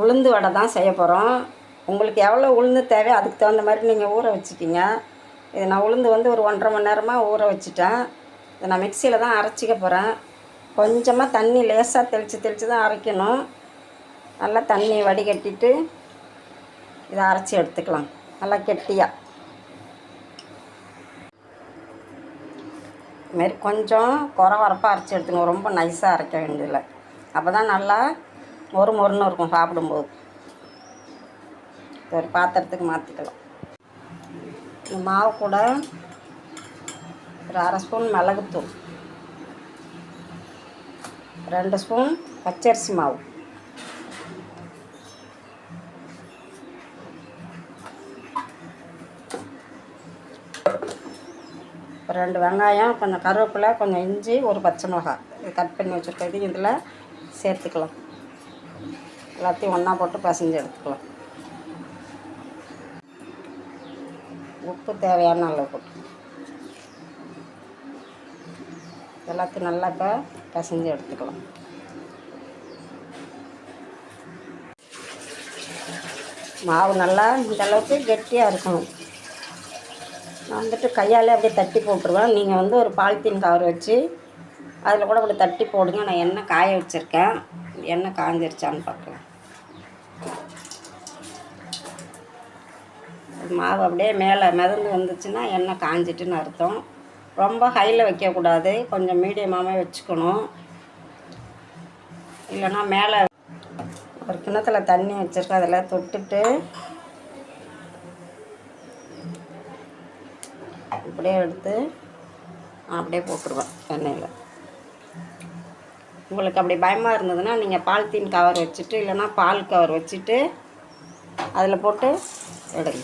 உளுந்து வடை தான் செய்ய போகிறோம். உங்களுக்கு எவ்வளோ உளுந்து தேவையோ அதுக்கு தகுந்த மாதிரி நீங்கள் ஊற வச்சுக்கிங்க. இது நான் உளுந்து வந்து ஒரு 1.5 மணி நேரமாக ஊற வச்சுட்டேன். இதை நான் மிக்சியில் தான் அரைச்சிக்க போகிறேன். கொஞ்சமாக தண்ணி லேசாக தெளித்து தான் அரைக்கணும். நல்லா தண்ணி வடிகட்டிட்டு இதை அரைச்சி எடுத்துக்கலாம் நல்லா கெட்டியாக. இதுமாரி கொஞ்சம் குறவரப்பாக அரைச்சி எடுத்துக்கணும், ரொம்ப நைஸாக அரைக்க வேண்டியதில்லை. அப்போ தான் நல்லா மொறுன்னு இருக்கும் சாப்பிடும்போது. ஒரு பாத்திரத்துக்கு மாற்றிக்கலாம். இந்த மாவு கூட ஒரு 1/2 ஸ்பூன் மிளகுத்தூள், 2 ஸ்பூன் பச்சரிசி மாவு, ஒரு 2 வெங்காயம், கொஞ்சம் கருவேப்பிலை, கொஞ்சம் இஞ்சி, ஒரு பச்சை மிளகாய் இது கட் பண்ணி வச்சுருக்கோம். இது இதில் சேர்த்துக்கலாம். எல்லாத்தையும் ஒன்றா போட்டு பசைஞ்சு எடுத்துக்கலாம். உப்பு தேவையான அளவு போட்டு எல்லாத்தையும் நல்லா இப்போ பசைஞ்சு எடுத்துக்கலாம். மாவு நல்லா இந்தளவுக்கு கெட்டியாக இருக்கணும். நான் வந்துட்டு கையால் அப்படியே தட்டி போட்டுருவேன். நீங்கள் வந்து ஒரு பாலித்தீன் கவர் வச்சு அதில் கூட அப்படி தட்டி போடுங்க. நான் எண்ணெய் காய வச்சுருக்கேன். எண்ணெய் காஞ்சிருச்சான்னு பார்க்கலாம். மாவு அப்படியே மேலே மிதந்து வந்துச்சுன்னா எண்ணெய் காஞ்சிட்டுன்னு அர்த்தம். ரொம்ப ஹையில் வைக்கக்கூடாது, கொஞ்சம் மீடியமாகவே வச்சுக்கணும். இல்லைன்னா மேலே ஒரு கிணத்துல தண்ணி வச்சுருக்கேன், அதில் தொட்டுட்டு அப்படியே எடுத்து அப்படியே போட்டுருவேன் எண்ணெயில். உங்களுக்கு அப்படி பயமாக இருந்ததுன்னா நீங்கள் பாலித்தீன் கவர் வச்சுட்டு இல்லைன்னா பால் கவர் வச்சுட்டு அதில் போட்டு எடுங்க.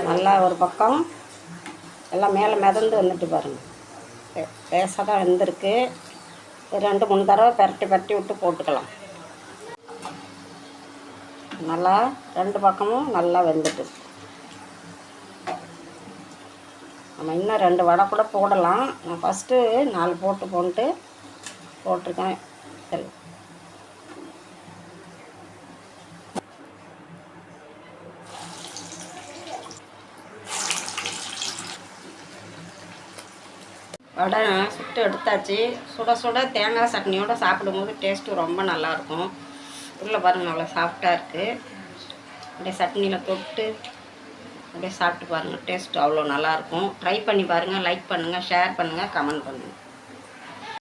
நல்லா ஒரு பக்கம் எல்லாம் மேலே மிதந்து வந்துட்டு பாருங்கள். லேசாக தான் வெந்திருக்கு. 2-3 தடவை பரட்டி விட்டு போட்டுக்கலாம். நல்லா 2 பக்கமும் நல்லா வெந்துட்டு. நம்ம இன்னும் 2 வடை கூட போடலாம். நான் ஃபஸ்ட்டு 4 போட்டிருக்கேன். சரி, வடை சுட்டு எடுத்தாச்சு. சுட சுட தேங்காய் சட்னியோடு சாப்பிடும்போது டேஸ்ட்டு ரொம்ப நல்லாயிருக்கும். உள்ளே பாருங்கள் நல்லா சாஃப்டாக இருக்குது. அப்படியே சட்னியில் தொட்டு அப்படியே சாப்பிட்டு பாருங்கள், டேஸ்ட்டு அவ்வளோ நல்லாயிருக்கும். ட்ரை பண்ணி பாருங்கள். லைக் பண்ணுங்கள், ஷேர் பண்ணுங்கள், கமெண்ட் பண்ணுங்கள்.